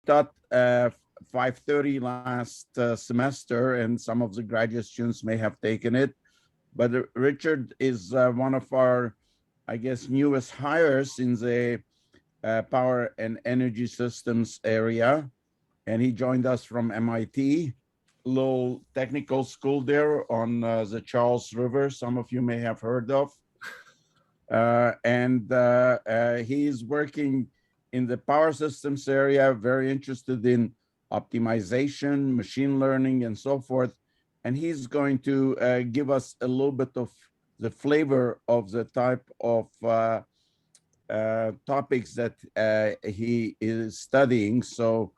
taught 530 last semester, and some of the graduate students may have taken it. But Richard is one of our, I guess, newest hires in the power and energy systems area. And he joined us from MIT, little technical school there on the Charles River, some of you may have heard of. He's working in the power systems area, very interested in optimization, machine learning, and so forth. And he's going to give us a little bit of the flavor of the type of topics that he is studying. So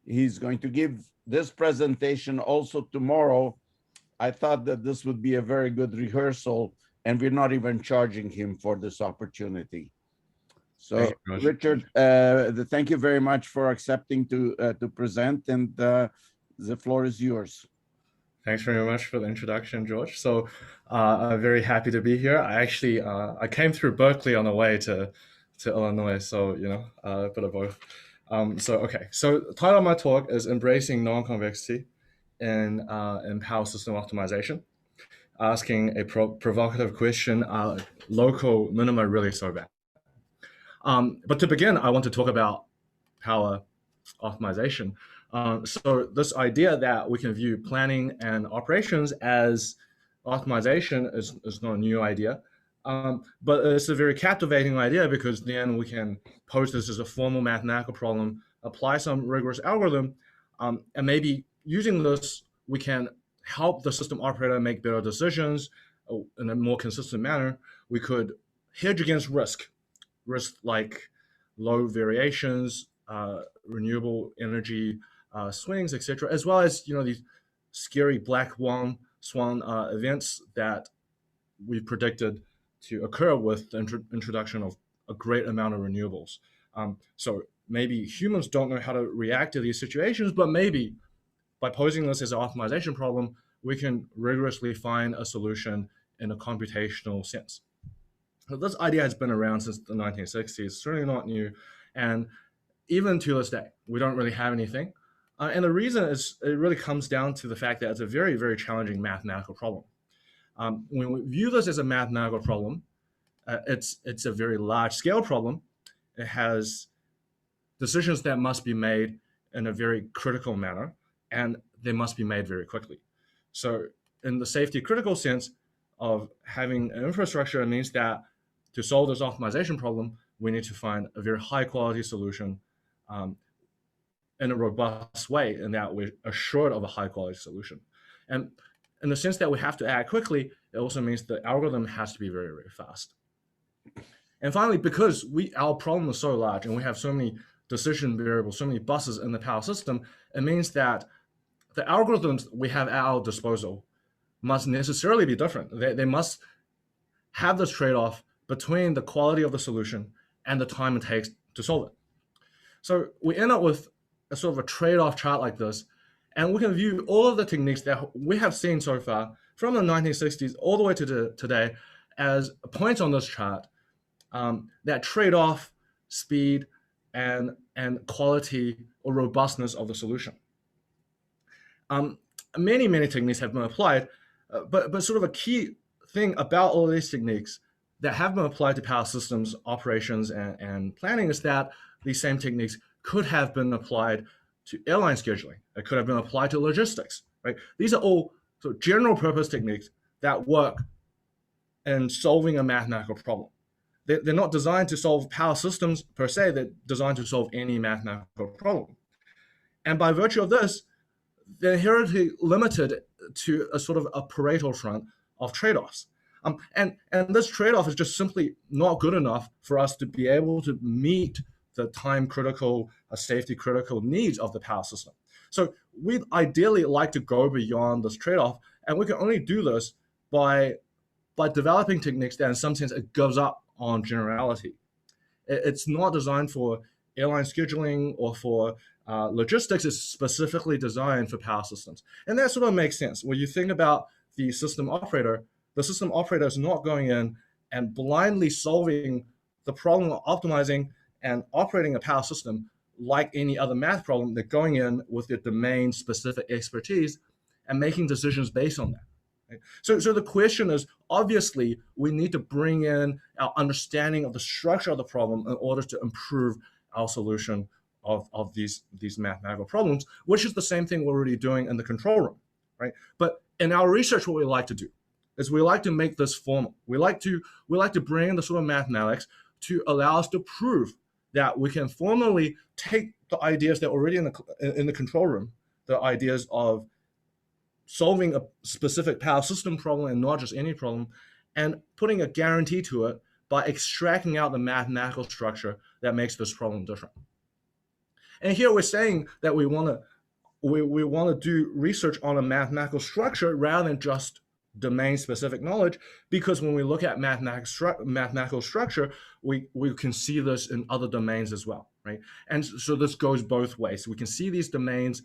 he's going to give this presentation also tomorrow. I thought that this would be a very good rehearsal, and we're not even charging him for this opportunity. So Richard, thank you very much for accepting to present, and the floor is yours. Thanks very much for the introduction, George. So I'm very happy to be here. I actually I came through Berkeley on the way to Illinois, so a bit of both. So the title of my talk is Embracing Non-Convexity in Power System Optimization, asking a provocative question, local minima really so bad? But to begin, I want to talk about power optimization. So this idea that we can view planning and operations as optimization is not a new idea, but it's a very captivating idea, because then we can pose this as a formal mathematical problem, apply some rigorous algorithm, and maybe using this, we can help the system operator make better decisions in a more consistent manner. We could hedge against risk like low variations, renewable energy swings, etc., as well as these scary black swan events that we predicted to occur with the introduction of a great amount of renewables. So maybe humans don't know how to react to these situations, but maybe by posing this as an optimization problem, we can rigorously find a solution in a computational sense. So this idea has been around since the 1960s, certainly not new, and even to this day, we don't really have anything. And the reason is it really comes down to the fact that it's a very, very challenging mathematical problem. When we view this as a mathematical problem, it's a very large-scale problem. It has decisions that must be made in a very critical manner, and they must be made very quickly. So in the safety critical sense of having an infrastructure, it means that to solve this optimization problem, we need to find a very high-quality solution in a robust way, and that we're assured of a high-quality solution. And in the sense that we have to act quickly, it also means the algorithm has to be very, very fast. And finally, because our problem is so large and we have so many decision variables, so many buses in the power system, it means that the algorithms we have at our disposal must necessarily be different. They must have this trade-off between the quality of the solution and the time it takes to solve it. So we end up with a sort of a trade-off chart like this, and we can view all of the techniques that we have seen so far from the 1960s all the way to today as points on this chart that trade off speed and quality or robustness of the solution. Many techniques have been applied, but sort of a key thing about all of these techniques that have been applied to power systems operations and planning is that these same techniques could have been applied to airline scheduling. It could have been applied to logistics, right? These are all sort of general purpose techniques that work in solving a mathematical problem. They're not designed to solve power systems per se, they're designed to solve any mathematical problem. And by virtue of this, they're inherently limited to a sort of a Pareto front of trade-offs. And this trade-off is just simply not good enough for us to be able to meet the time-critical, safety-critical needs of the power system. So we'd ideally like to go beyond this trade-off, and we can only do this by developing techniques that in some sense it gives up on generality. It's not designed for airline scheduling or for logistics. It's specifically designed for power systems. And that sort of makes sense. When you think about the system operator is not going in and blindly solving the problem of optimizing and operating a power system like any other math problem, they're going in with their domain-specific expertise and making decisions based on that. Right? So the question is, obviously, we need to bring in our understanding of the structure of the problem in order to improve our solution of these mathematical problems, which is the same thing we're already doing in the control room, right? But in our research, what we like to do is we like to make this formal. We like to bring in the sort of mathematics to allow us to prove that we can formally take the ideas that are already in the control room, the ideas of solving a specific power system problem and not just any problem, and putting a guarantee to it by extracting out the mathematical structure that makes this problem different. And here we're saying that we want to do research on a mathematical structure rather than just domain-specific knowledge, because when we look at mathematical structure, we can see this in other domains as well, right? And so this goes both ways. We can see these domains,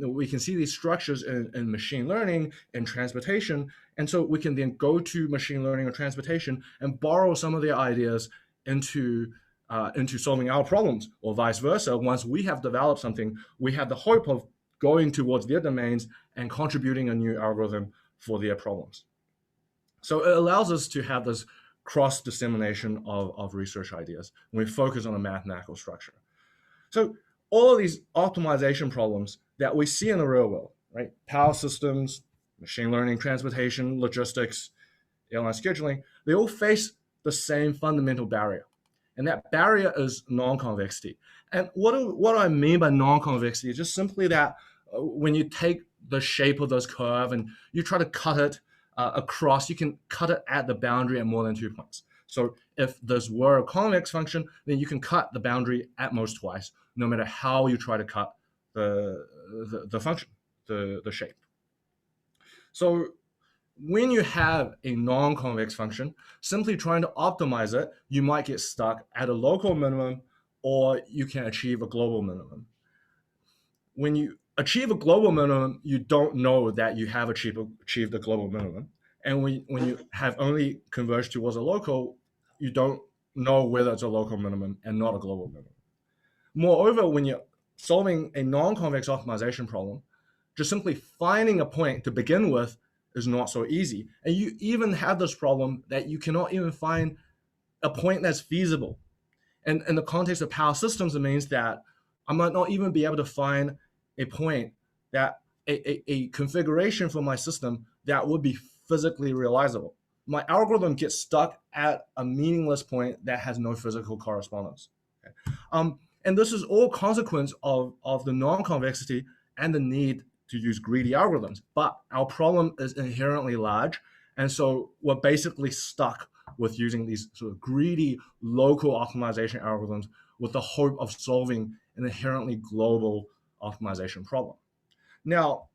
we can see these structures in machine learning and transportation, and so we can then go to machine learning or transportation and borrow some of their ideas into solving our problems, or vice versa. Once we have developed something, we have the hope of going towards their domains and contributing a new algorithm for their problems. So it allows us to have this cross-dissemination of research ideas when we focus on a mathematical structure. So all of these optimization problems that we see in the real world, right? Power systems, machine learning, transportation, logistics, airline scheduling, they all face the same fundamental barrier. And that barrier is non-convexity. And what do I mean by non-convexity? Just simply that when you take the shape of this curve and you try to cut it across, you can cut it at the boundary at more than 2 points. So if this were a convex function, then you can cut the boundary at most twice, no matter how you try to cut the function, the shape. So when you have a non-convex function, simply trying to optimize it, you might get stuck at a local minimum, or you can achieve a global minimum. When you achieve a global minimum, you don't know that you have achieved a global minimum. And when you have only converged towards a local, you don't know whether it's a local minimum and not a global minimum. Moreover, when you're solving a non-convex optimization problem, just simply finding a point to begin with is not so easy. And you even have this problem that you cannot even find a point that's feasible. And in the context of power systems, it means that I might not even be able to find a point that a configuration for my system that would be physically realizable. My algorithm gets stuck at a meaningless point that has no physical correspondence. Okay? And this is all consequence of the non-convexity and the need to use greedy algorithms. But our problem is inherently large, and so we're basically stuck with using these sort of greedy local optimization algorithms with the hope of solving an inherently global optimization problem. Now,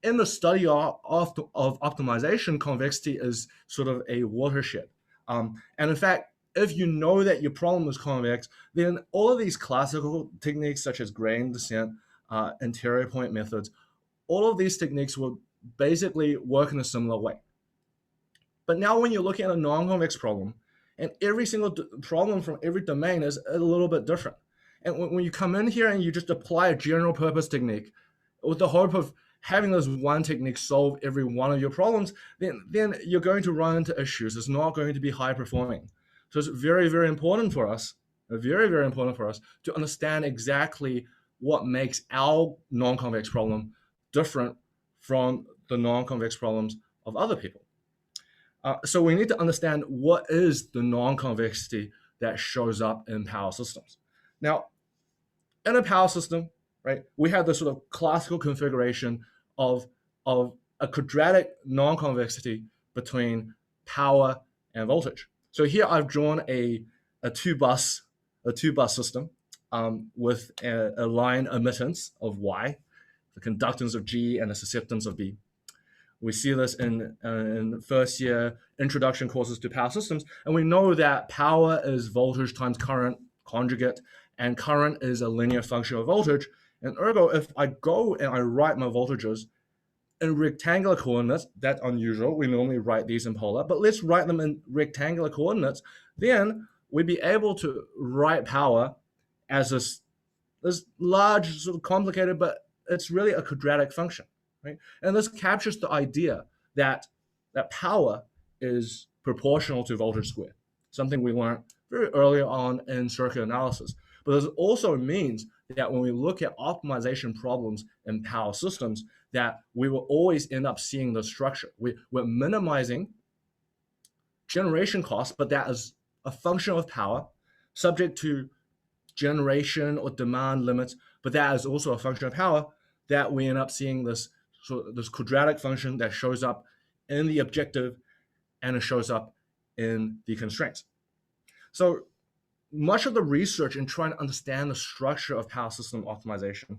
in the study of optimization, convexity is sort of a watershed. And in fact, if you know that your problem is convex, then all of these classical techniques such as gradient descent, interior point methods, all of these techniques will basically work in a similar way. But now when you're looking at a non-convex problem, and every single problem from every domain is a little bit different. And when you come in here and you just apply a general purpose technique with the hope of having this one technique solve every one of your problems, then you're going to run into issues. It's not going to be high performing. So it's very, very important for us, to understand exactly what makes our non-convex problem different from the non-convex problems of other people. So we need to understand what is the non-convexity that shows up in power systems. Now, in a power system, right, we have this sort of classical configuration of a quadratic non-convexity between power and voltage. So here I've drawn a two-bus system with a line admittance of Y, the conductance of G, and the susceptance of B. We see this in first year introduction courses to power systems, and we know that power is voltage times current conjugate, and current is a linear function of voltage. And ergo, if I go and I write my voltages in rectangular coordinates, that's unusual. We normally write these in polar, but let's write them in rectangular coordinates. Then we'd be able to write power as this this large, sort of complicated, but it's really a quadratic function, right? And this captures the idea that power is proportional to voltage squared, something we learned very early on in circuit analysis. But this also means that when we look at optimization problems in power systems, that we will always end up seeing the structure. We're minimizing generation costs, but that is a function of power, subject to generation or demand limits, but that is also a function of power, that we end up seeing this quadratic function that shows up in the objective and it shows up in the constraints. So much of the research in trying to understand the structure of power system optimization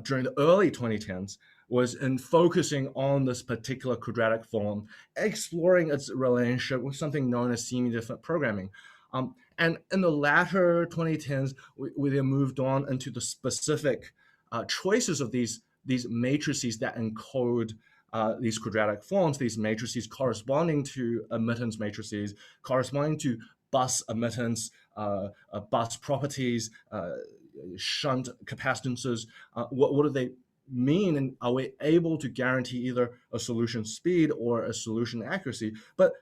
during the early 2010s was in focusing on this particular quadratic form, exploring its relationship with something known as semi-different programming. And in the latter 2010s, we then moved on into the specific choices of these matrices that encode these quadratic forms, these matrices corresponding to emittance matrices, corresponding to bus emittance, bus properties, shunt capacitances. What do they mean, and are we able to guarantee either a solution speed or a solution accuracy? But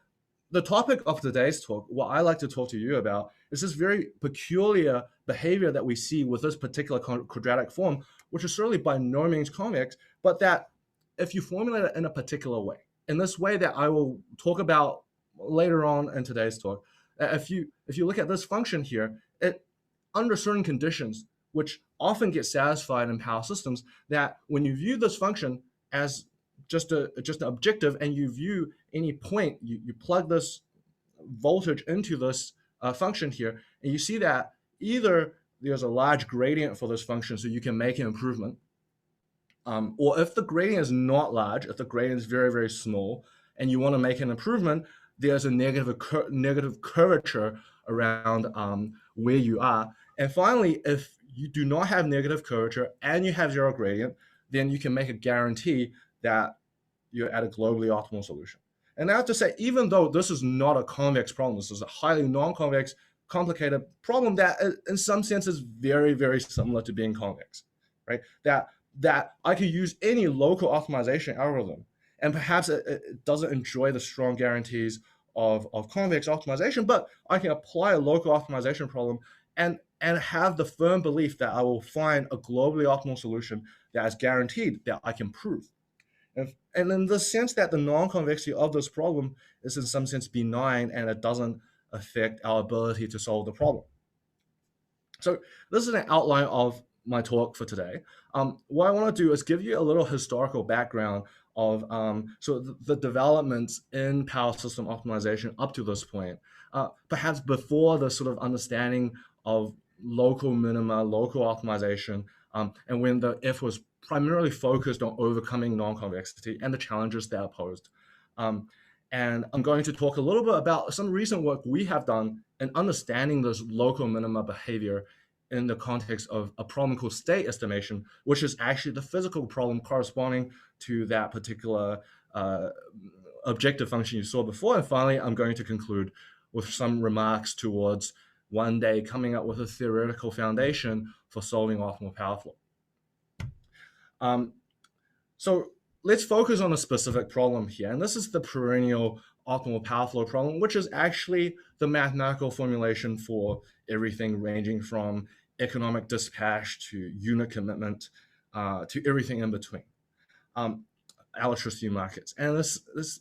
the topic of today's talk, what I like to talk to you about, is this very peculiar behavior that we see with this particular quadratic form, which is certainly by no means convex, but that if you formulate it in a particular way, in this way that I will talk about later on in today's talk, if you look at this function here, it under certain conditions, which often get satisfied in power systems, that when you view this function as just an objective, and you view any point, you plug this voltage into this function here, and you see that either there's a large gradient for this function, so you can make an improvement, or if the gradient is not large, if the gradient is very, very small, and you want to make an improvement, there's a negative curvature around where you are. And finally, if you do not have negative curvature and you have zero gradient, then you can make a guarantee that you're at a globally optimal solution. And I have to say, even though this is not a convex problem, this is a highly non-convex, complicated problem that in some sense is very, very similar to being convex, right? That I could use any local optimization algorithm, and perhaps it doesn't enjoy the strong guarantees of convex optimization, but I can apply a local optimization problem and have the firm belief that I will find a globally optimal solution that is guaranteed that I can prove. And in the sense that the non-convexity of this problem is in some sense benign, and it doesn't affect our ability to solve the problem. So this is an outline of my talk for today. What I want to do is give you a little historical background of the developments in power system optimization up to this point, perhaps before the sort of understanding of local minima, local optimization, and when the F was primarily focused on overcoming non-convexity and the challenges that are posed. And I'm going to talk a little bit about some recent work we have done in understanding this local minima behavior in the context of a problem called state estimation, which is actually the physical problem corresponding to that particular objective function you saw before. And finally, I'm going to conclude with some remarks towards one day coming up with a theoretical foundation for solving optimal power flow. So let's focus on a specific problem here. And this is the perennial optimal power flow problem, which is actually the mathematical formulation for everything ranging from economic dispatch to unit commitment to everything in between, electricity markets. And this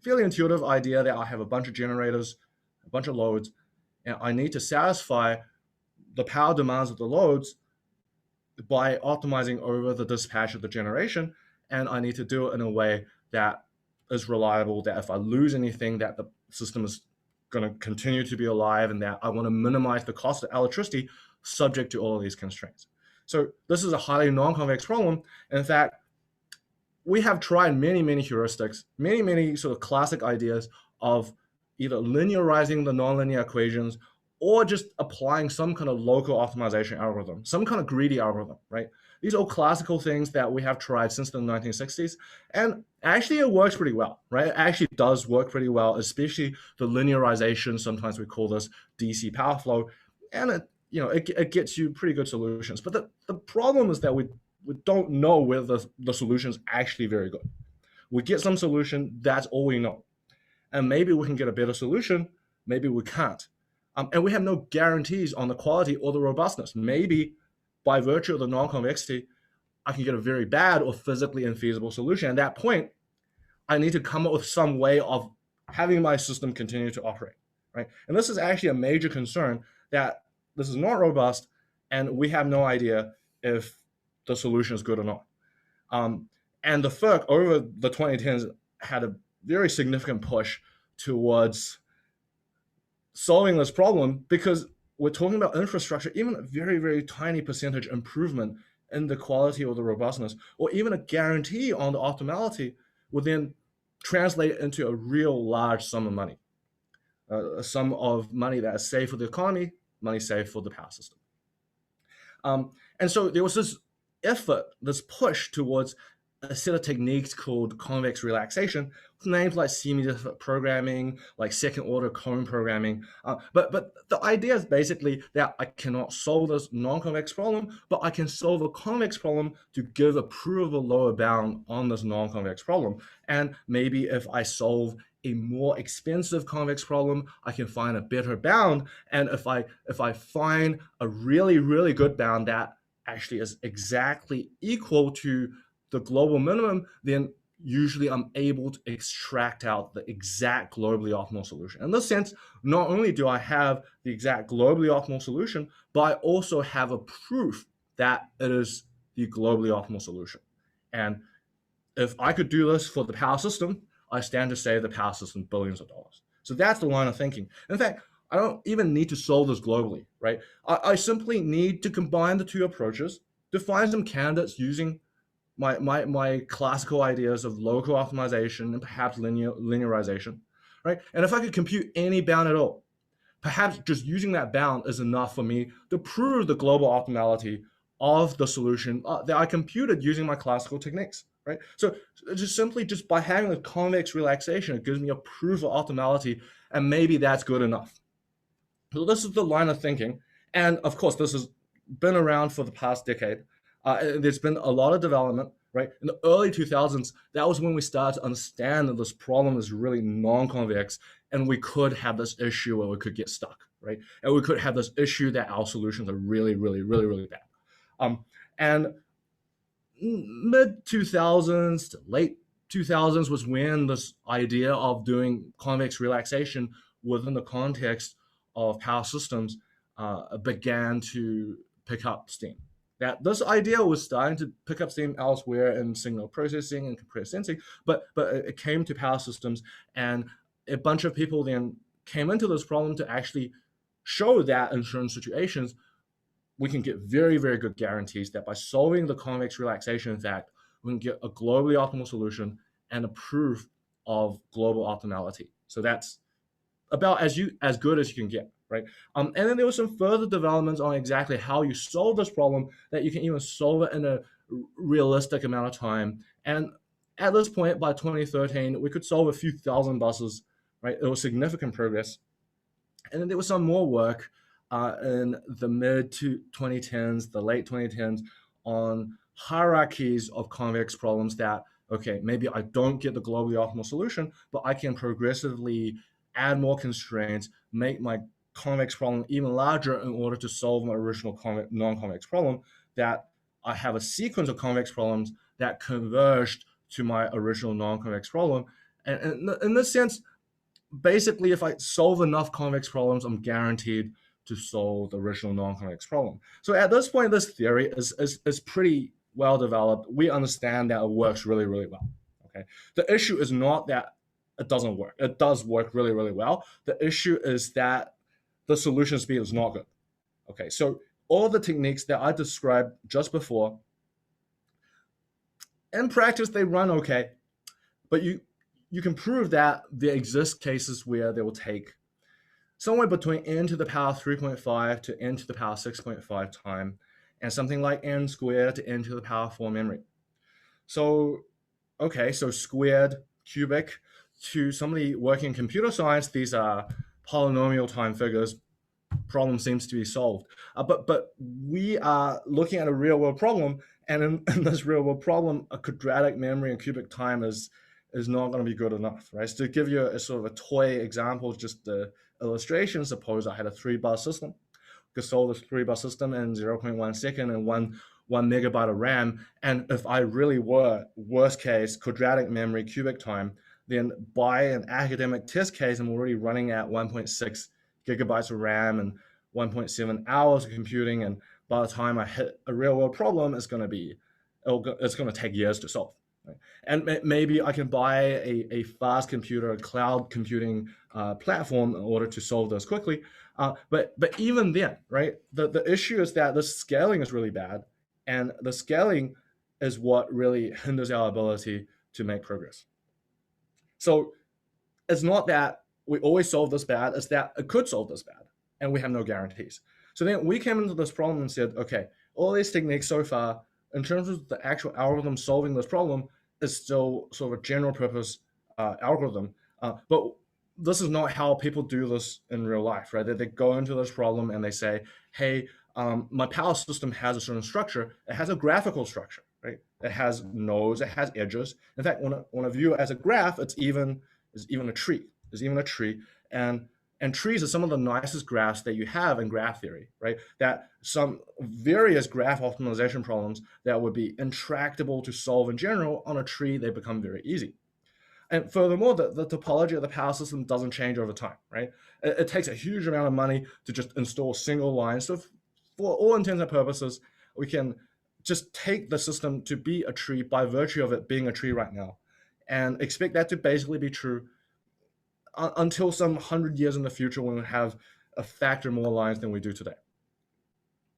fairly intuitive idea that I have a bunch of generators, a bunch of loads, and I need to satisfy the power demands of the loads by optimizing over the dispatch of the generation. And I need to do it in a way that is reliable, that if I lose anything, that the system is going to continue to be alive, and that I want to minimize the cost of electricity subject to all of these constraints. So this is a highly non-convex problem. In fact, we have tried many, many heuristics, many sort of classic ideas of either linearizing the nonlinear equations or just applying some kind of local optimization algorithm, some kind of greedy algorithm, right? These are all classical things that we have tried since the 1960s. And actually it works pretty well, right? It actually does work pretty well, especially the linearization. Sometimes we call this DC power flow. And it gets you pretty good solutions. But the problem is that we don't know whether the solution is actually very good. We get some solution, that's all we know. And maybe we can get a better solution, maybe we can't. And we have no guarantees on the quality or the robustness. Maybe by virtue of the non-convexity, I can get a very bad or physically infeasible solution. At that point, I need to come up with some way of having my system continue to operate, right? And this is actually a major concern, that this is not robust, and we have no idea if the solution is good or not. And the FERC over the 2010s had a very significant push towards solving this problem, because we're talking about infrastructure. Even a very, very tiny percentage improvement in the quality or the robustness, or even a guarantee on the optimality, would then translate into a real large sum of money, a sum of money that is saved for the economy, money saved for the power system. And so there was this effort, this push towards a set of techniques called convex relaxation, names like semi-definite programming, like second-order cone programming. But the idea is basically that I cannot solve this non-convex problem, but I can solve a convex problem to give a provable lower bound on this non-convex problem. And maybe if I solve a more expensive convex problem, I can find a better bound. And if I find a really, really good bound that actually is exactly equal to the global minimum, then usually I'm able to extract out the exact globally optimal solution. In this sense, not only do I have the exact globally optimal solution, but I also have a proof that it is the globally optimal solution. And if I could do this for the power system, I stand to save the power system billions of dollars. So that's the line of thinking. In fact, I don't even need to solve this globally, right? I simply need to combine the two approaches, define some candidates using my classical ideas of local optimization and perhaps linearization, right? And if I could compute any bound at all, perhaps just using that bound is enough for me to prove the global optimality of the solution that I computed using my classical techniques, right? So just by having a convex relaxation, it gives me a proof of optimality, and maybe that's good enough. So this is the line of thinking. And of course, this has been around for the past decade. There's been a lot of development, right? In the early 2000s, that was when we started to understand that this problem is really non-convex, and we could have this issue where we could get stuck, right? And we could have this issue that our solutions are really, really, really, really bad. And mid 2000s to late 2000s was when this idea of doing convex relaxation within the context of power systems began to pick up steam. That this idea was starting to pick up steam elsewhere in signal processing and compressed sensing, but it came to power systems, and a bunch of people then came into this problem to actually show that in certain situations we can get very, very good guarantees that by solving the convex relaxation fact, we can get a globally optimal solution and a proof of global optimality. So that's about as good as you can get, right? And then there was some further developments on exactly how you solve this problem, that you can even solve it in a realistic amount of time. And at this point, by 2013, we could solve a few thousand buses, right? It was significant progress. And then there was some more work in the mid 2010s, the late 2010s, on hierarchies of convex problems that, okay, maybe I don't get the globally optimal solution, but I can progressively add more constraints, make my convex problem even larger in order to solve my original non-convex problem, that I have a sequence of convex problems that converged to my original non-convex problem. And in this sense, basically, if I solve enough convex problems, I'm guaranteed to solve the original non-convex problem. So at this point, this theory is pretty well developed. We understand that it works really, really well. Okay. The issue is not that it doesn't work. It does work really, really well. The issue is that the solution speed is not good. Okay. So all the techniques that I described just before, in practice, they run okay, but you can prove that there exist cases where they will take somewhere between n to the power 3.5 to n to the power 6.5 time, and something like n squared to n to the power 4 memory. So, okay, so squared, cubic, to somebody working in computer science, these are polynomial time figures. problem seems to be solved. But we are looking at a real world problem, and in this real world problem, a quadratic memory and cubic time is not going to be good enough, right? So to give you a sort of a toy example, just the illustration, suppose I had a 3-bus system, could solve this 3-bus system in 0.1 second and one megabyte of RAM. And if I really were worst case quadratic memory cubic time, then by an academic test case, I'm already running at 1.6 gigabytes of RAM and 1.7 hours of computing. And by the time I hit a real world problem, it's going to take years to solve. Right? And maybe I can buy a fast computer, a cloud computing platform in order to solve this quickly. But even then, right, the issue is that the scaling is really bad, and the scaling is what really hinders our ability to make progress. So it's not that we always solve this bad, it's that it could solve this bad, and we have no guarantees. So then we came into this problem and said, okay, all these techniques so far, in terms of the actual algorithm solving this problem, is still sort of a general purpose algorithm. But this is not how people do this in real life, right? They go into this problem and they say, hey, my power system has a certain structure. It has a graphical structure, right? It has nodes, it has edges. In fact, when I view it as a graph, it's even a tree. There's even a tree. And trees are some of the nicest graphs that you have in graph theory, right? That some various graph optimization problems that would be intractable to solve in general on a tree, they become very easy. And furthermore, the topology of the power system doesn't change over time, right? It takes a huge amount of money to just install single lines. So for all intents and purposes, we can just take the system to be a tree by virtue of it being a tree right now, and expect that to basically be true until some 100 years in the future when we have a factor more lines than we do today.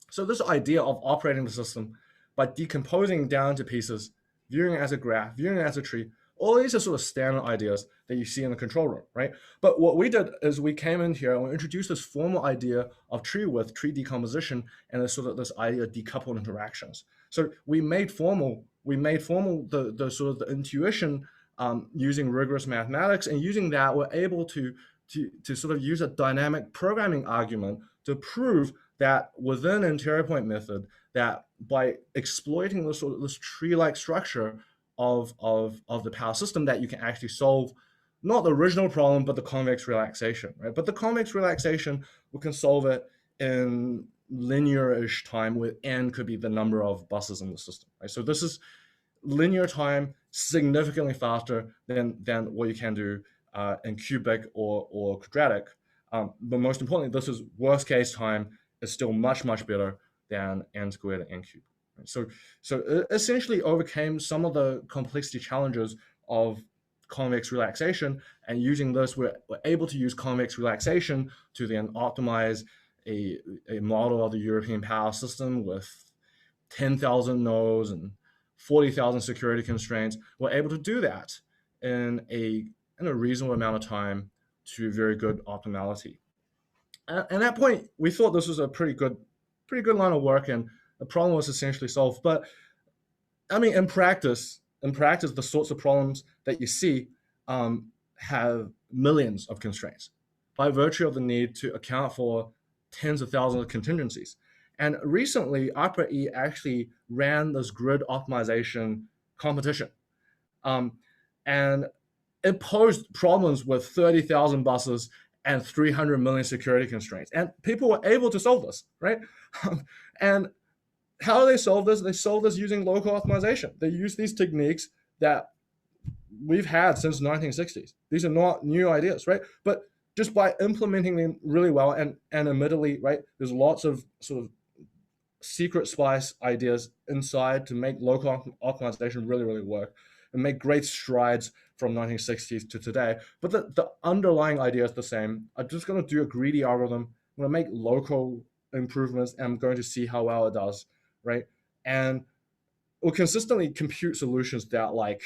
So this idea of operating the system by decomposing down to pieces, viewing it as a graph, viewing it as a tree, all these are sort of standard ideas that you see in the control room, right? But what we did is we came in here and we introduced this formal idea of tree width, tree decomposition, and this idea of decoupled interactions. So we made formal the sort of the intuition using rigorous mathematics, and using that, we're able to sort of use a dynamic programming argument to prove that within interior point method, that by exploiting this sort of this tree-like structure of the power system, that you can actually solve not the original problem, but the convex relaxation, right? But the convex relaxation, we can solve it in linear-ish time, where n could be the number of buses in the system, right? So this is linear time, significantly faster than what you can do in cubic or quadratic. But most importantly, this is worst case time is still much better than n squared and n cubed. Right? So it essentially overcame some of the complexity challenges of convex relaxation, and using this, we're able to use convex relaxation to then optimize a model of the European power system with 10,000 nodes and 40,000 security constraints. We're able to do that in a reasonable amount of time to very good optimality. At that point, we thought this was a pretty good line of work, and the problem was essentially solved. But I mean, in practice, the sorts of problems that you see have millions of constraints by virtue of the need to account for tens of thousands of contingencies. And recently, Opera E actually ran this grid optimization competition. And it posed problems with 30,000 buses and 300 million security constraints. And people were able to solve this, right? And how do they solve this? They solve this using local optimization. They use these techniques that we've had since the 1960s. These are not new ideas, right? But just by implementing them really well, and admittedly, right, there's lots of sort of secret spice ideas inside to make local optimization really work and make great strides from 1960s to today. But the underlying idea is the same. I'm just going to do a greedy algorithm. I'm going to make local improvements, and I'm going to see how well it does, right? And we'll consistently compute solutions that like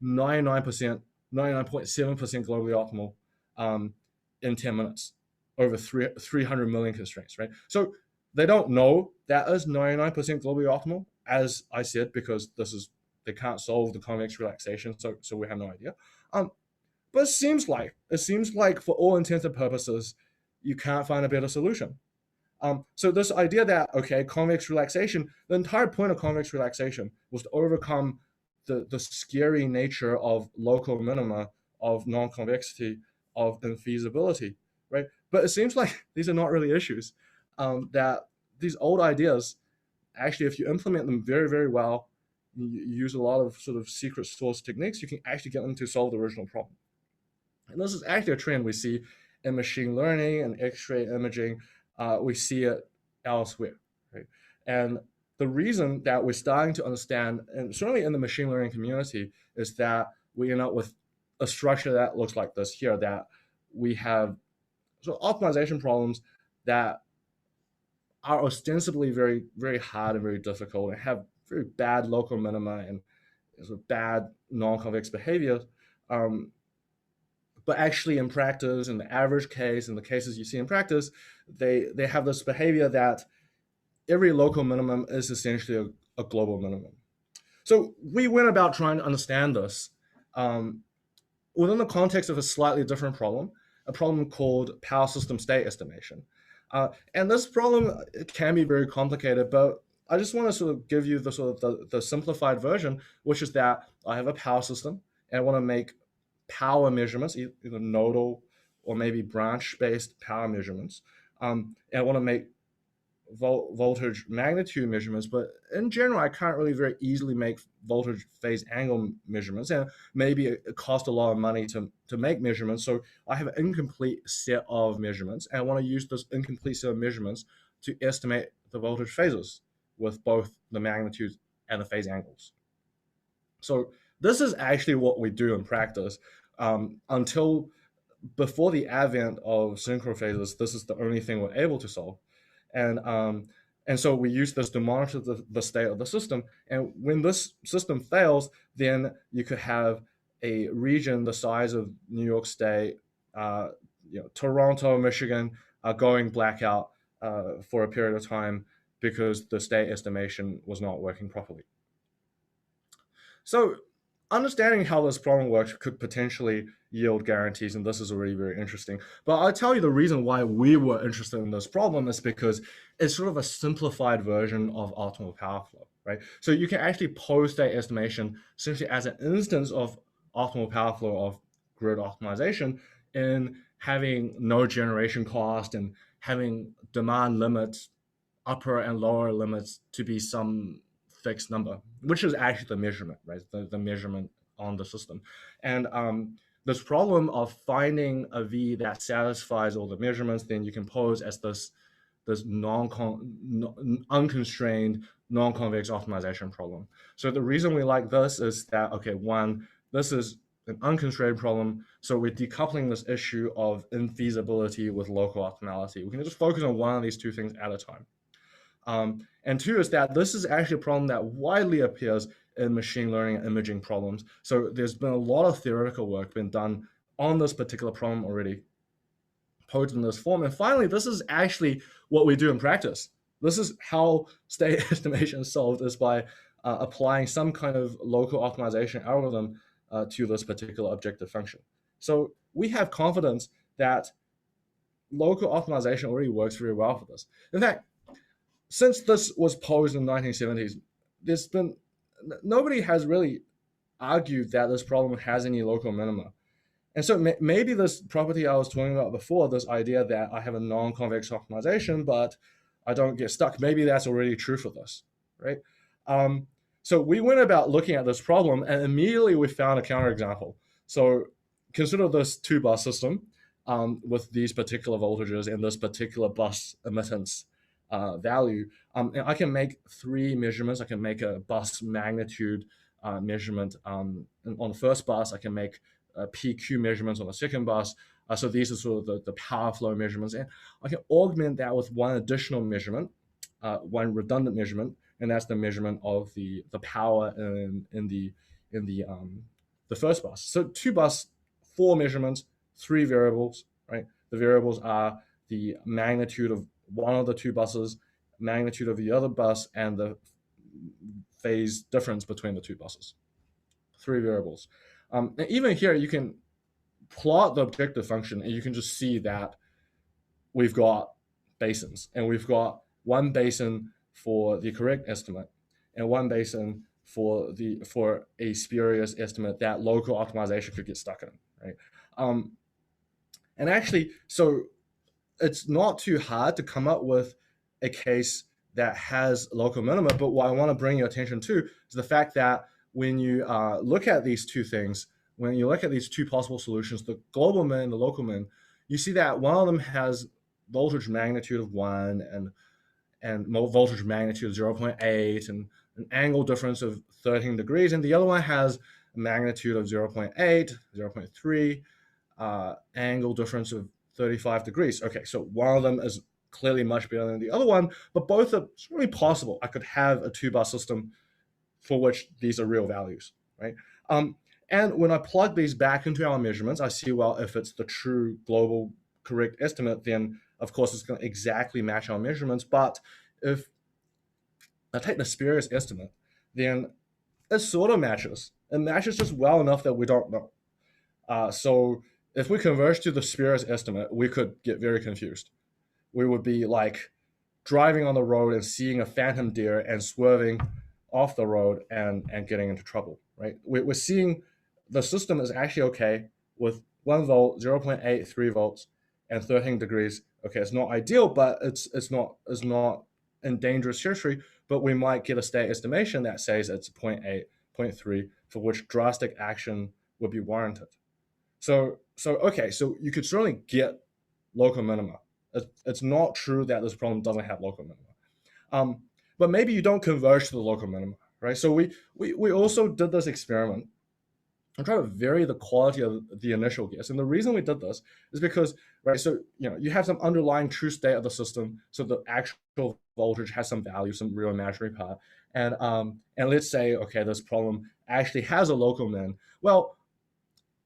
99.7% globally optimal in 10 minutes over 300 million constraints, right? So they don't know that is 99% globally optimal, as I said, because they can't solve the convex relaxation, so we have no idea. But it seems like for all intents and purposes, you can't find a better solution. So this idea that, okay, convex relaxation, the entire point of convex relaxation was to overcome the scary nature of local minima, of non-convexity, of infeasibility, right? But it seems like these are not really issues. That these old ideas, actually, if you implement them very, very well, you use a lot of sort of secret source techniques, you can actually get them to solve the original problem. And this is actually a trend we see in machine learning and X-ray imaging. We see it elsewhere, right? And the reason that we're starting to understand, and certainly in the machine learning community, is that we end up with a structure that looks like this here, that we have so optimization problems that are ostensibly very, very hard and very difficult and have very bad local minima and sort of bad non-convex behavior. Um, but actually in practice, in the average case, in the cases you see in practice, they have this behavior that every local minimum is essentially a global minimum. So we went about trying to understand this um, within the context of a slightly different problem, a problem called power system state estimation. And this problem can be very complicated, but I just want to sort of give you the sort of the simplified version, which is that I have a power system and I want to make power measurements, either nodal or maybe branch-based power measurements. And I want to make voltage magnitude measurements, but in general, I can't really very easily make voltage phase angle measurements, and maybe it costs a lot of money to make measurements. So I have an incomplete set of measurements, and I want to use this incomplete set of measurements to estimate the voltage phases with both the magnitudes and the phase angles. So this is actually what we do in practice. Until before the advent of synchro phases, this is the only thing we're able to solve. And so we use this to monitor the state of the system. And when this system fails, then you could have a region the size of New York State, Toronto, Michigan, going blackout for a period of time because the state estimation was not working properly. So understanding how this problem works could potentially yield guarantees, and this is already very interesting. But I'll tell you the reason why we were interested in this problem is because it's sort of a simplified version of optimal power flow, right? So you can actually pose state estimation essentially as an instance of optimal power flow of grid optimization in having no generation cost and having demand limits, upper and lower limits to be some fixed number, which is actually the measurement, right? The measurement on the system. And this problem of finding a V that satisfies all the measurements, then you can pose as this unconstrained non-convex optimization problem. So the reason we like this is that, okay, one, this is an unconstrained problem, so we're decoupling this issue of infeasibility with local optimality. We can just focus on one of these two things at a time. And two is that this is actually a problem that widely appears in machine learning and imaging problems. So there's been a lot of theoretical work been done on this particular problem already, posed in this form. And finally, this is actually what we do in practice. This is how state estimation is solved, is by applying some kind of local optimization algorithm to this particular objective function. So we have confidence that local optimization already works very well for this. In fact, since this was posed in the 1970s, there's been nobody has really argued that this problem has any local minima. And so maybe this property I was talking about before, this idea that I have a non-convex optimization, but I don't get stuck, maybe that's already true for this, right? So we went about looking at this problem, and immediately we found a counterexample. So consider this two-bus system with these particular voltages and this particular bus emittance value. And I can make three measurements. I can make a bus magnitude measurement on the first bus. I can make PQ measurements on the second bus. So these are sort of the power flow measurements. And I can augment that with one additional measurement, one redundant measurement, and that's the measurement of the power in the first bus. So two bus, four measurements, three variables, right? The variables are the magnitude of one of the two buses, magnitude of the other bus, and the phase difference between the two buses. Three variables. And even here, you can plot the objective function, and you can just see that we've got basins, and we've got one basin for the correct estimate and one basin for a spurious estimate that local optimization could get stuck in, right? Um, and actually, so it's not too hard to come up with a case that has local minima. But what I want to bring your attention to is the fact that when you look at these two things, when you look at these two possible solutions, the global min and the local min, you see that one of them has voltage magnitude of 1 and voltage magnitude of 0.8 and an angle difference of 13 degrees, and the other one has a magnitude of 0.8, 0.3, angle difference of 35 degrees. Okay, so one of them is clearly much better than the other one, but both are certainly possible. I could have a two-bus system for which these are real values, right? And when I plug these back into our measurements, I see, well, if it's the true global correct estimate, then of course it's going to exactly match our measurements. But if I take the spurious estimate, then it sort of matches. It matches just well enough that we don't know. So if we converge to the spurious estimate, we could get very confused. We would be like driving on the road and seeing a phantom deer and swerving off the road and getting into trouble, right? We're seeing the system is actually okay with 1 volt, 0.83 volts, and 13 degrees. Okay, it's not ideal, but it's not in dangerous territory. But we might get a state estimation that says it's 0.8, 0.3, for which drastic action would be warranted. So okay, so you could certainly get local minima. It's not true that this problem doesn't have local minima. Um, but maybe you don't converge to the local minima, right? So we also did this experiment and try to vary the quality of the initial guess. And the reason we did this is because, right, so you have some underlying true state of the system, so the actual voltage has some value, some real imaginary part, and let's say, okay, this problem actually has a local min. Well,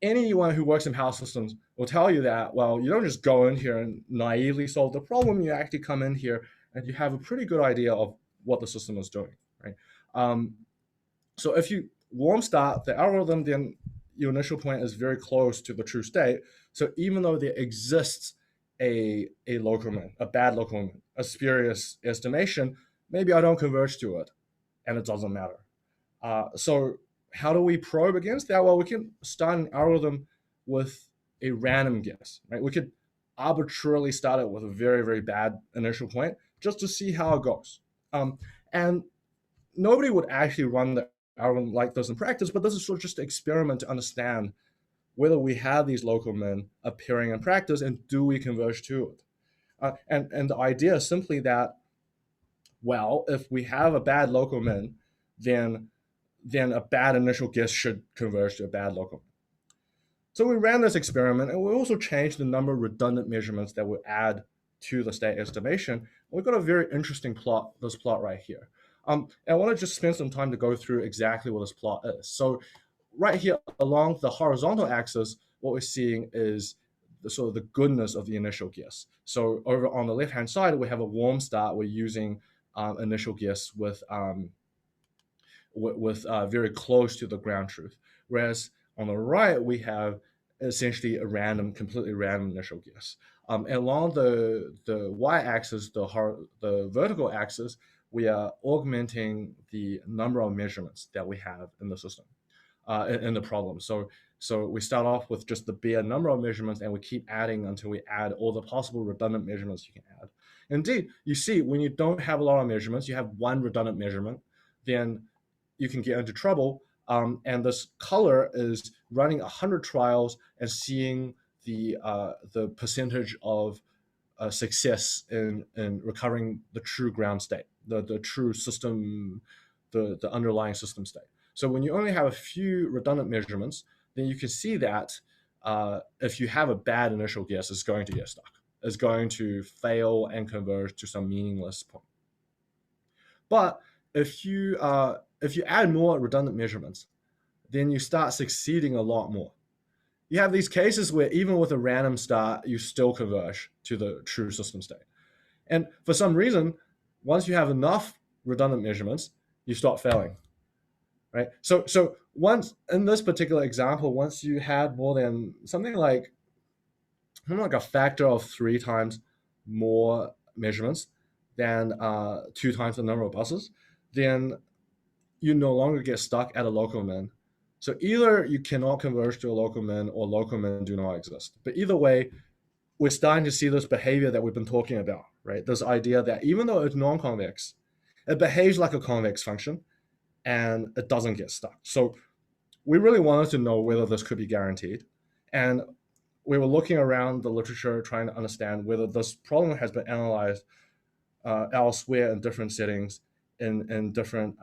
anyone who works in power systems will tell you that, well, you don't just go in here and naively solve the problem. You actually come in here and you have a pretty good idea of what the system is doing, right? So if you warm start the algorithm, then your initial point is very close to the true state. So even though there exists a local min, a bad local min, a spurious estimation, maybe I don't converge to it, and it doesn't matter. So how do we probe against that? Well, we can start an algorithm with a random guess, right? We could arbitrarily start it with a very, very bad initial point just to see how it goes. And nobody would actually run the algorithm like this in practice, but this is sort of just an experiment to understand whether we have these local min appearing in practice and do we converge to it. And the idea is simply that, well, if we have a bad local min, then a bad initial guess should converge to a bad local min. So we ran this experiment, and we also changed the number of redundant measurements that we add to the state estimation. We've got a very interesting plot, this plot right here. And I want to just spend some time to go through exactly what this plot is. So right here along the horizontal axis, what we're seeing is the sort of the goodness of the initial guess. So over on the left-hand side, we have a warm start. We're using initial guess with very close to the ground truth. Whereas on the right, we have essentially a random, completely random initial guess. And along the y-axis, the vertical axis, we are augmenting the number of measurements that we have in the system, in the problem. So we start off with just the bare number of measurements, and we keep adding until we add all the possible redundant measurements you can add. Indeed, you see, when you don't have a lot of measurements, you have one redundant measurement, then you can get into trouble. And this color is running 100 trials and seeing the percentage of success in recovering the true ground state, the true system, the underlying system state. So when you only have a few redundant measurements, then you can see that if you have a bad initial guess, it's going to get stuck. It's going to fail and converge to some meaningless point. But if you add more redundant measurements, then you start succeeding a lot more. You have these cases where even with a random start, you still converge to the true system state. And for some reason, once you have enough redundant measurements, you start failing, right? So once in this particular example, once you had more than something like a factor of 3 times more measurements than 2 times the number of buses, then you no longer get stuck at a local min. So either you cannot converge to a local min or local min do not exist. But either way, we're starting to see this behavior that we've been talking about, right? This idea that even though it's non-convex, it behaves like a convex function and it doesn't get stuck. So we really wanted to know whether this could be guaranteed. And we were looking around the literature trying to understand whether this problem has been analyzed elsewhere in different settings, in different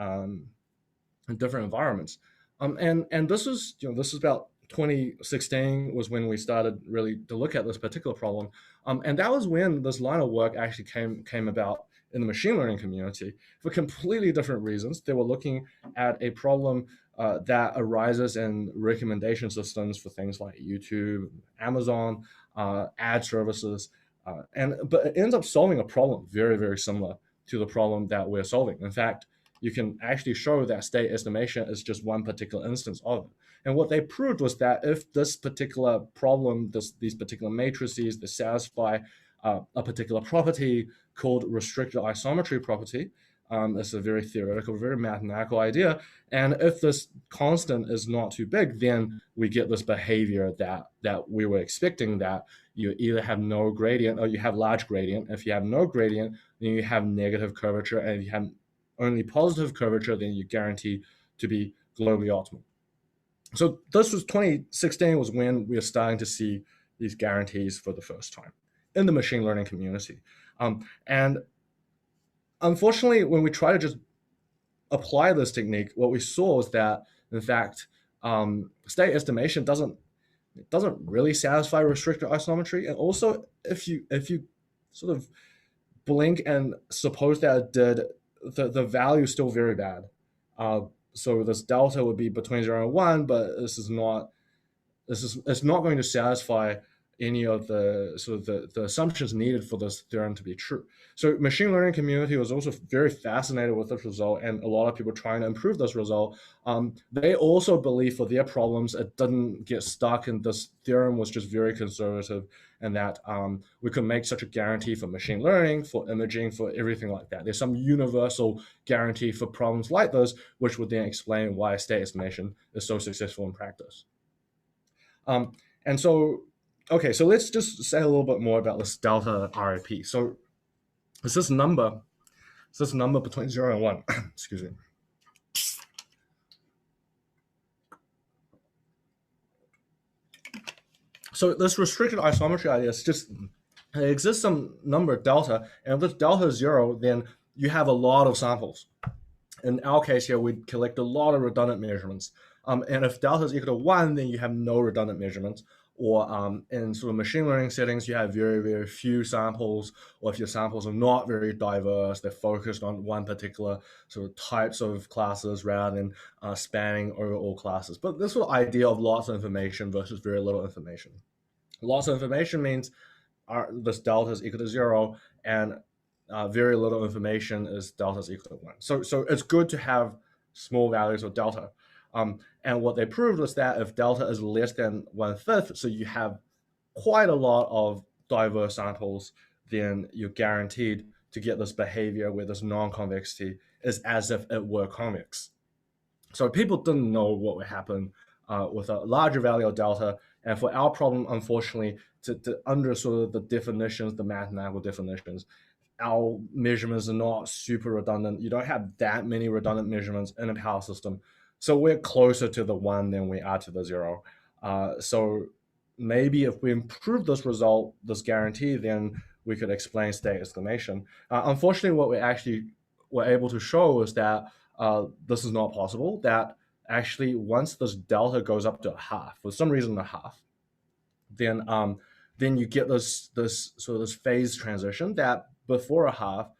environments. And this is about 2016 was when we started really to look at this particular problem, and that was when this line of work actually came about in the machine learning community for completely different reasons. They were looking at a problem that arises in recommendation systems for things like YouTube, Amazon, ad services, but it ends up solving a problem very, very similar to the problem that we're solving. In fact, you can actually show that state estimation is just one particular instance of it. And what they proved was that if this particular problem, these particular matrices that satisfy a particular property called restricted isometry property, it's a very theoretical, very mathematical idea. And if this constant is not too big, then we get this behavior that we were expecting, that you either have no gradient or you have large gradient. If you have no gradient, then you have negative curvature, and if you have only positive curvature, then you guarantee to be globally optimal. So this was 2016 was when we were starting to see these guarantees for the first time in the machine learning community. And unfortunately, when we try to just apply this technique, what we saw was that, in fact, state estimation doesn't really satisfy restricted isometry. And also, if you sort of blink and suppose that it did, the value is still very bad. So this delta would be between 0 and 1, but it's not going to satisfy any of the sort of the assumptions needed for this theorem to be true. So machine learning community was also very fascinated with this result, and a lot of people trying to improve this result. They also believe for their problems it didn't get stuck, and this theorem was just very conservative, and that we could make such a guarantee for machine learning, for imaging, for everything like that. There's some universal guarantee for problems like this, which would then explain why state estimation is so successful in practice. And so, okay, so let's just say a little bit more about this delta RIP. So it's this number between 0 and 1. Excuse me. So this restricted isometry idea is just, it exists some number delta, and if this delta is 0, then you have a lot of samples. In our case here, we collect a lot of redundant measurements. And if delta is equal to 1, then you have no redundant measurements. Or in sort of machine learning settings, you have very, very few samples, or if your samples are not very diverse, they're focused on one particular sort of types of classes rather than spanning over all classes. But this sort of idea of lots of information versus very little information. Lots of information means this delta is equal to 0, and very little information is delta is equal to 1. So it's good to have small values of delta. And what they proved was that if delta is less than 1/5, so you have quite a lot of diverse samples, then you're guaranteed to get this behavior where this non-convexity is as if it were convex. So people didn't know what would happen with a larger value of delta. And for our problem, unfortunately, to under sort of the definitions, the mathematical definitions, our measurements are not super redundant. You don't have that many redundant measurements in a power system. So we're closer to the 1 than we are to the 0. So maybe if we improve this result, this guarantee, then we could explain state estimation. Unfortunately, what we actually were able to show is that this is not possible, that actually once this delta goes up to a half, for some reason a half, then you get this sort of this phase transition that before a half,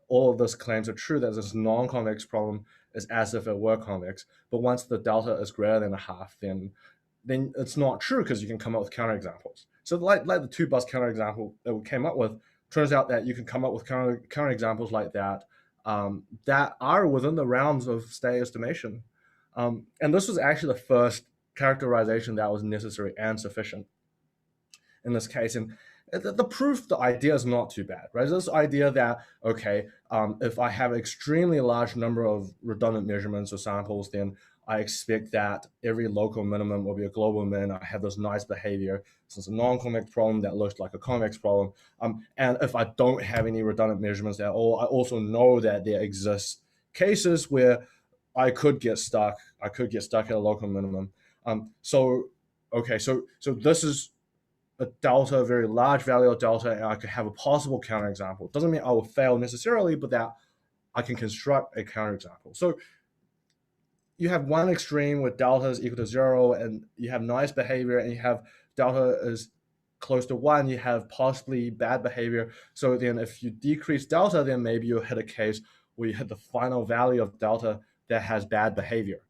all of those claims are true, that this non-convex problem is as if it were convex. But once the delta is greater than a half, then it's not true, because you can come up with counterexamples. So like the 2-bus counterexample that we came up with, turns out that you can come up with counterexamples like that that are within the realms of state estimation. And this was actually the first characterization that was necessary and sufficient in this case. And the proof, the idea is not too bad, right? This idea that, okay, if I have an extremely large number of redundant measurements or samples, then I expect that every local minimum will be a global min. I have this nice behavior. So it's a non-convex problem that looks like a convex problem. And if I don't have any redundant measurements at all, I also know that there exist cases where I could get stuck. I could get stuck at a local minimum. So okay, so this is a delta, a very large value of delta, and I could have a possible counterexample. It doesn't mean I will fail necessarily, but that I can construct a counterexample. So you have one extreme with delta is equal to 0, and you have nice behavior, and you have delta is close to 1, you have possibly bad behavior. So then if you decrease delta, then maybe you'll hit a case where you hit the final value of delta that has bad behavior.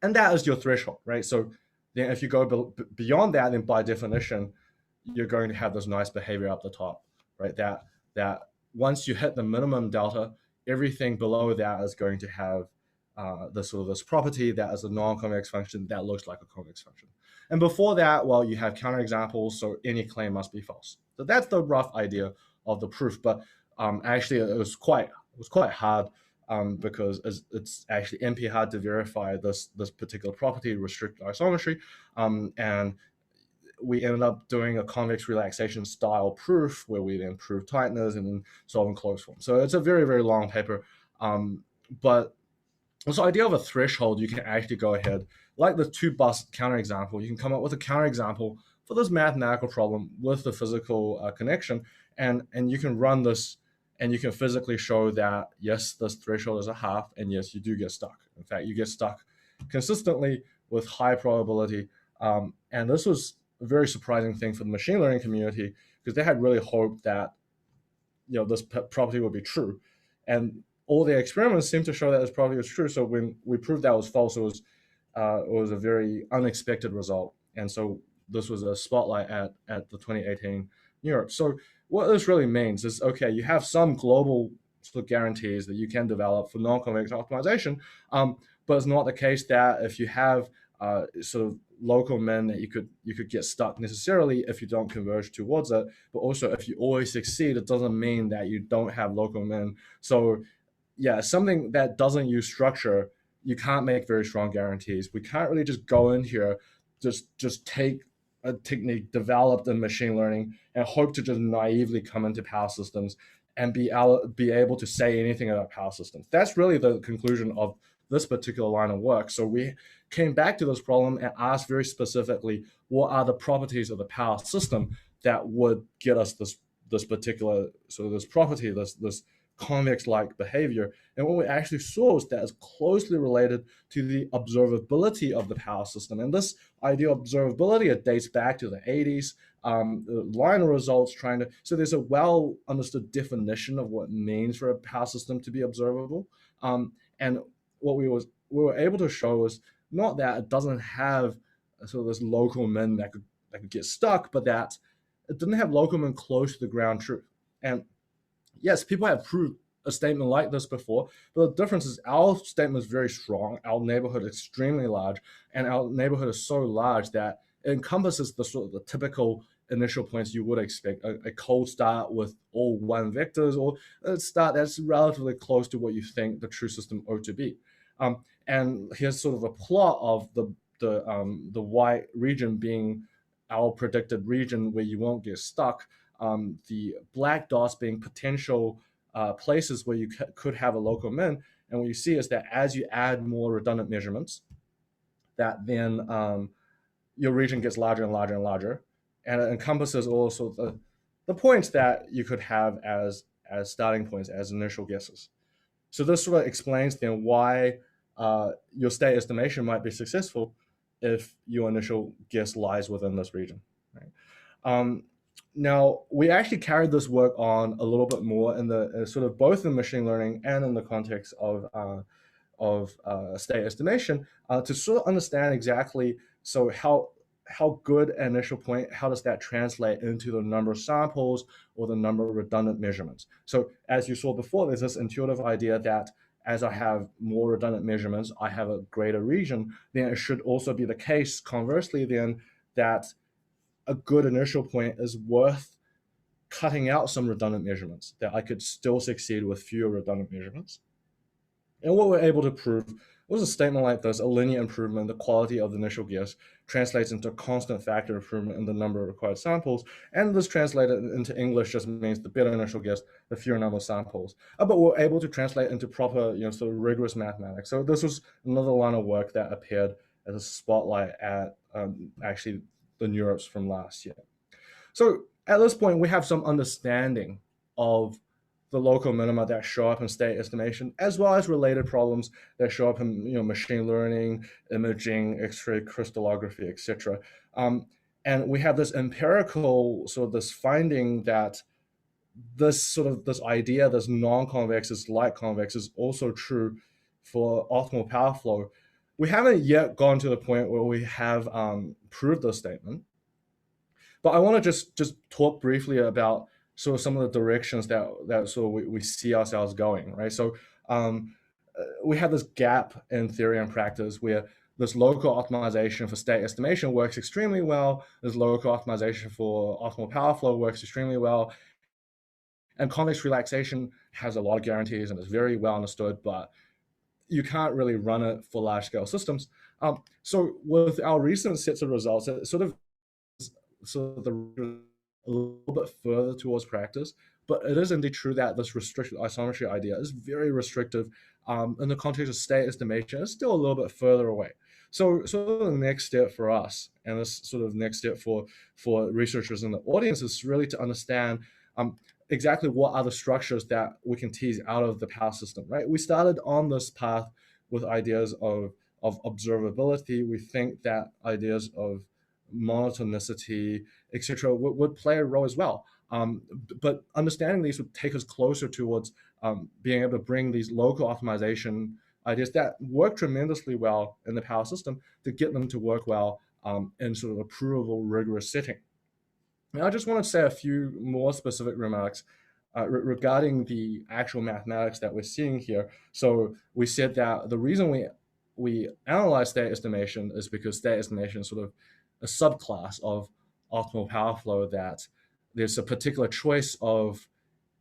And that is your threshold, right? So then if you go beyond that, then by definition, you're going to have this nice behavior up the top, right? That once you hit the minimum delta, everything below that is going to have this property that is a non-convex function that looks like a convex function. And before that, well, you have counterexamples, so any claim must be false. So that's the rough idea of the proof. But actually, it was quite hard because it's actually NP hard to verify this particular property, restricted isometry, and we ended up doing a convex relaxation style proof where we then prove tightness and then solve in closed form. So it's a very, very long paper. But this idea of a threshold, you can actually go ahead, like the two bus counterexample, you can come up with a counterexample for this mathematical problem with the physical connection, and you can run this and you can physically show that, yes, this threshold is a half, and yes, you do get stuck. In fact, you get stuck consistently with high probability. And this was a very surprising thing for the machine learning community because they had really hoped that this property would be true, and all the experiments seem to show that this property was true. So when we proved that was false, it was a very unexpected result, and so this was a spotlight at the 2018 New York. So what this really means is, okay, you have some global sort of guarantees that you can develop for non-convex optimization, but it's not the case that if you have sort of local min that you could get stuck necessarily if you don't converge towards it. But also, if you always succeed, it doesn't mean that you don't have local min. So yeah, something that doesn't use structure, you can't make very strong guarantees. We can't really just go in here, just take a technique developed in machine learning and hope to just naively come into power systems and be able to say anything about power systems. That's really the conclusion of this particular line of work. So we came back to this problem and asked very specifically, what are the properties of the power system that would get us this particular sort of this property, this convex-like behavior. And what we actually saw is that it's closely related to the observability of the power system. And this idea of observability, it dates back to the 80s. The line of results so there's a well understood definition of what it means for a power system to be observable. And what we were able to show is not that it doesn't have sort of this local min that could get stuck, but that it didn't have local min close to the ground truth. And yes, people have proved a statement like this before, but the difference is our statement is very strong, our neighborhood is extremely large, and our neighborhood is so large that it encompasses the sort of the typical initial points you would expect, a cold start with all one vectors, or a start that's relatively close to what you think the true system ought to be. And here's sort of a plot of the white region being our predicted region where you won't get stuck. The black dots being potential places where you could have a local min. And what you see is that as you add more redundant measurements, that then your region gets larger and larger and larger. And it encompasses also the points that you could have as starting points, as initial guesses. So this sort of explains then why your state estimation might be successful if your initial guess lies within this region. Right? Now, we actually carried this work on a little bit more in the sort of both in machine learning and in the context of state estimation to sort of understand exactly how good an initial point, how does that translate into the number of samples or the number of redundant measurements. So as you saw before, there's this intuitive idea that as I have more redundant measurements, I have a greater region. Then it should also be the case, conversely, then that a good initial point is worth cutting out some redundant measurements, that I could still succeed with fewer redundant measurements. And what we're able to prove was a statement like this: a linear improvement in the quality of the initial guess translates into a constant factor improvement in the number of required samples. And this translated into English just means the better initial guess, the fewer number of samples. But we're able to translate into proper, sort of rigorous mathematics. So this was another line of work that appeared as a spotlight at actually the NeurIPS from last year. So at this point, we have some understanding of the local minima that show up in state estimation, as well as related problems that show up in machine learning, imaging, X-ray crystallography, etc. And we have this empirical sort of this finding that this idea, this non-convex is like convex, is also true for optimal power flow. We haven't yet gone to the point where we have proved this statement, but I want to just talk briefly about sort of some of the directions that sort of we see ourselves going, right? So we have this gap in theory and practice where this local optimization for state estimation works extremely well. This local optimization for optimal power flow works extremely well. And convex relaxation has a lot of guarantees and is very well understood, but you can't really run it for large scale systems. So with our recent sets of results, it sort of the a little bit further towards practice, but it is indeed true that this restricted isometry idea is very restrictive in the context of state estimation. It's still a little bit further away. So the next step for us, and this sort of next step for researchers in the audience, is really to understand exactly what are the structures that we can tease out of the power system, right? We started on this path with ideas of observability. We think that ideas of monotonicity, etc., would play a role as well. But understanding these would take us closer towards being able to bring these local optimization ideas that work tremendously well in the power system to get them to work well in sort of a provable, rigorous setting. And I just want to say a few more specific remarks regarding the actual mathematics that we're seeing here. So we said that the reason we analyze state estimation is because state estimation is sort of a subclass of optimal power flow, that there's a particular choice of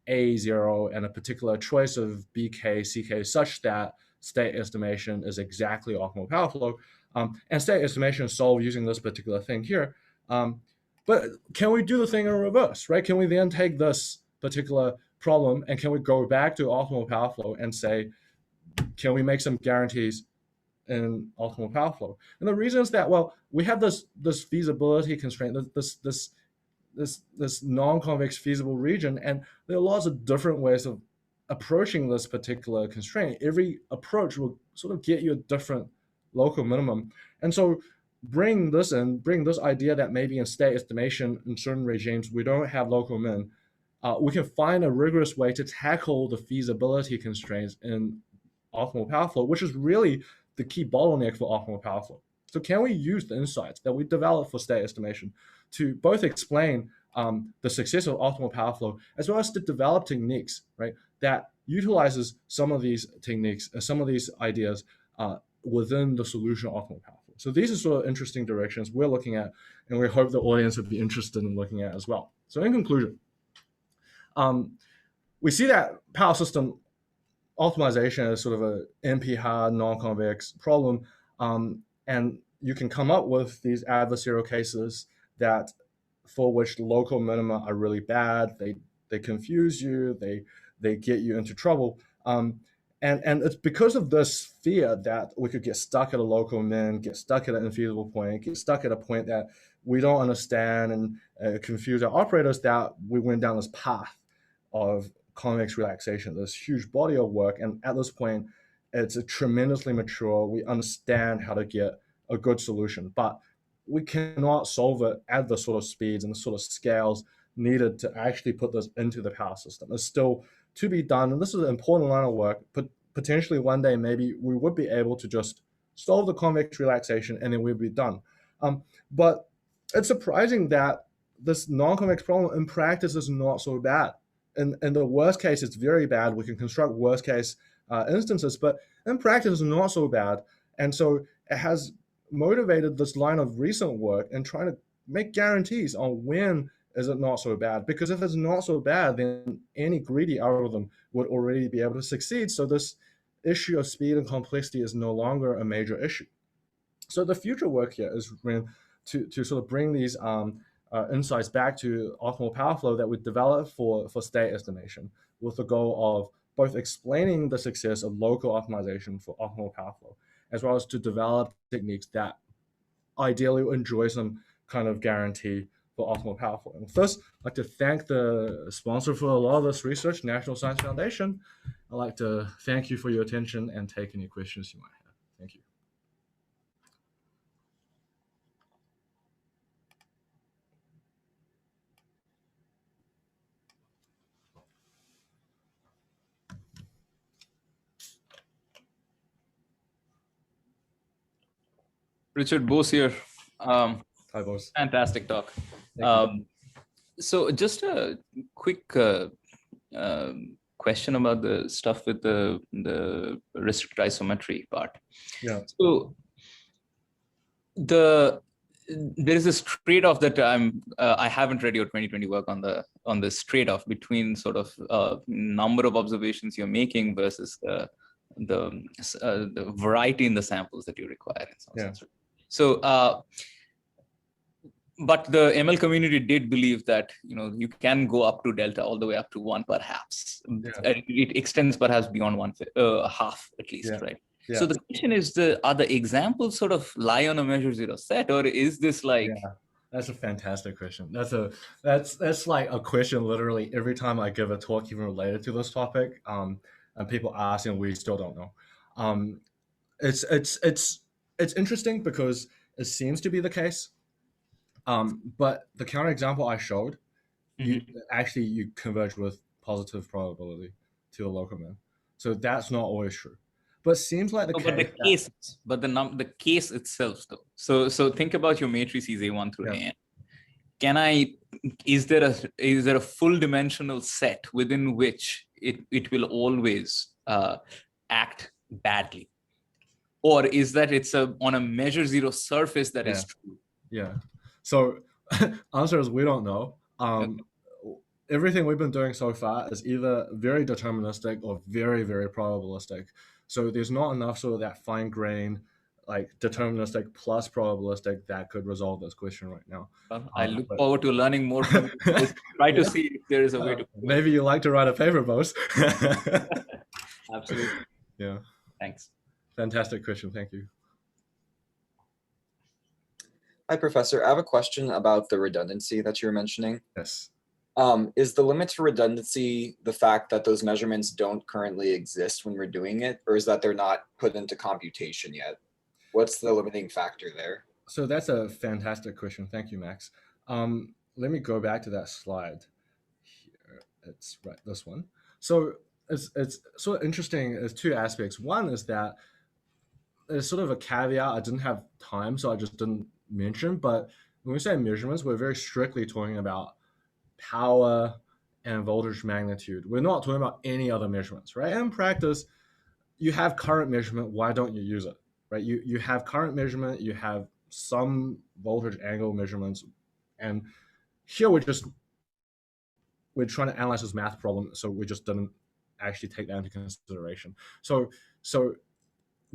A0 and a particular choice of BK, CK, such that state estimation is exactly optimal power flow. And state estimation is solved using this particular thing here. But can we do the thing in reverse, right? Can we then take this particular problem and can we go back to optimal power flow and say, can we make some guarantees in optimal power flow? And the reason is that, well, we have this feasibility constraint, this non-convex feasible region, and there are lots of different ways of approaching this particular constraint. Every approach will sort of get you a different local minimum. And so bring this idea that maybe in state estimation in certain regimes we don't have local min. We can find a rigorous way to tackle the feasibility constraints in optimal power flow, which is really the key bottleneck for optimal power flow. So can we use the insights that we develop for state estimation to both explain the success of optimal power flow, as well as to develop techniques, right, that utilizes some of these techniques, some of these ideas within the solution of optimal power flow. So these are sort of interesting directions we're looking at, and we hope the audience would be interested in looking at as well. So in conclusion, we see that power system optimization is sort of a NP-hard, non-convex problem, and you can come up with these adversarial cases that for which local minima are really bad. They confuse you. They get you into trouble. And it's because of this fear that we could get stuck at a local min, get stuck at an infeasible point, get stuck at a point that we don't understand and confuse our operators, that we went down this path of convex relaxation, this huge body of work. And at this point, it's a tremendously mature. We understand how to get a good solution, but we cannot solve it at the sort of speeds and the sort of scales needed to actually put this into the power system. It's still to be done, and this is an important line of work, but potentially one day maybe we would be able to just solve the convex relaxation and then we'd be done. But it's surprising that this non-convex problem in practice is not so bad. In the worst case, it's very bad. We can construct worst case instances, but in practice, it's not so bad. And so it has motivated this line of recent work and trying to make guarantees on when is it not so bad. Because if it's not so bad, then any greedy algorithm would already be able to succeed. So this issue of speed and complexity is no longer a major issue. So the future work here is to sort of bring these insights back to optimal power flow that we develop for state estimation, with the goal of both explaining the success of local optimization for optimal power flow, as well as to develop techniques that ideally enjoy some kind of guarantee for optimal power flow. And first, I'd like to thank the sponsor for a lot of this research, National Science Foundation. I'd like to thank you for your attention and take any questions you might have. Thank you. Richard Bose here. Hi, boss. Fantastic talk. Thank you. So just a quick question about the stuff with the restricted isometry part. Yeah. So there is this trade-off that I haven't read your 2020 work on this trade-off between sort of number of observations you're making versus the variety in the samples that you require in some sense. So but the ML community did believe that you can go up to delta all the way up to 1 perhaps. It extends perhaps beyond half at least, right? Yeah. So the question is, are the examples sort of lie on a measure zero set, or is this like? Yeah, that's a fantastic question. That's like a question literally every time I give a talk even related to this topic. And people ask, and we still don't know. It's interesting because it seems to be the case. But the counterexample I showed, you converge with positive probability to a local min. So that's not always true. But it seems like the case itself though. So think about your matrices A1 through AN. Is there a full dimensional set within which it will always act badly? Or is that it's on a measure zero surface that is true? Yeah. So answer is we don't know. Everything we've been doing so far is either very deterministic or very, very probabilistic. So there's not enough sort of that fine grain, like deterministic plus probabilistic that could resolve this question right now. Well, I look forward to learning more from you. Try to see if there is a way to. Maybe you like to write a paper, Bose. Absolutely. Yeah. Thanks. Fantastic question. Thank you. Hi, Professor. I have a question about the redundancy that you were mentioning. Yes. Is the limit to redundancy the fact that those measurements don't currently exist when we're doing it, or is that they're not put into computation yet? What's the limiting factor there? So that's a fantastic question. Thank you, Max. Let me go back to that slide here. It's right, this one. So it's sort of interesting. There's two aspects. One is that there's sort of a caveat. I didn't have time, so I just didn't mention. But when we say measurements, we're very strictly talking about power and voltage magnitude. We're not talking about any other measurements, right? In practice, you have current measurement. Why don't you use it, right? You have current measurement. You have some voltage angle measurements, and here we're trying to analyze this math problem, so we just didn't actually take that into consideration. So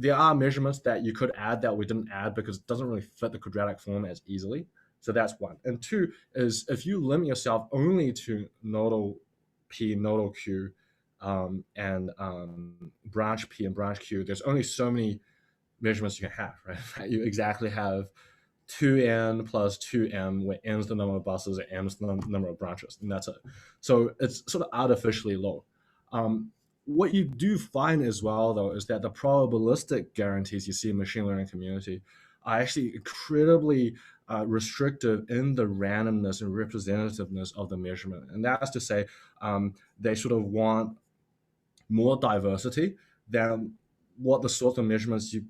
there are measurements that you could add that we didn't add because it doesn't really fit the quadratic form as easily. So that's one. And two is if you limit yourself only to nodal P, nodal Q, and branch P and branch Q, there's only so many measurements you can have, right? You exactly have 2n plus 2m, where n is the number of buses and m is the number of branches, and that's it. So it's sort of artificially low. What you do find as well, though, is that the probabilistic guarantees you see in machine learning community are actually incredibly restrictive in the randomness and representativeness of the measurement. And that's to say, they sort of want more diversity than what the sort of measurements you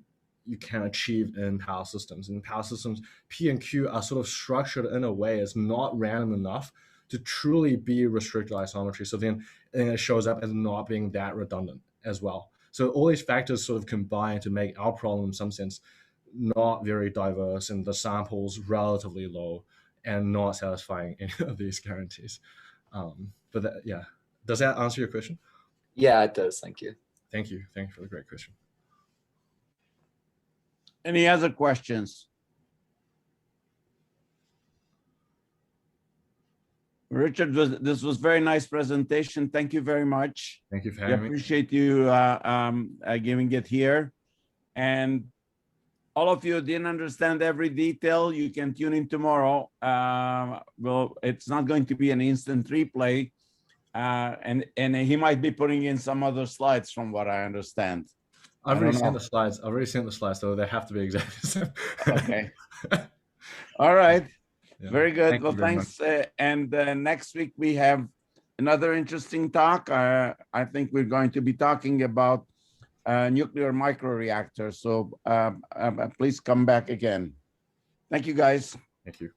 can achieve in power systems. In power systems, P and Q are sort of structured in a way it's not random enough to truly be restricted isometry. So then it shows up as not being that redundant as well. So all these factors sort of combine to make our problem in some sense not very diverse, and the samples relatively low, and not satisfying any of these guarantees. But that, yeah, does that answer your question? Yeah, it does. Thank you. Thank you. Thank you for the great question. Any other questions? Richard, this was very nice presentation. Thank you very much. Thank you for We having me. appreciate you giving it here. And all of you didn't understand every detail, you can tune in tomorrow. Well, it's not going to be an instant replay. And he might be putting in some other slides from what I understand. I've I already don't sent know. the slides. I've already sent the slides, so they have to be exactly the same. Okay. All right. Yeah. Very good. Thank you Well, very thanks. And next week we have another interesting talk. I think we're going to be talking about nuclear microreactors. So please come back again. Thank you, guys. Thank you.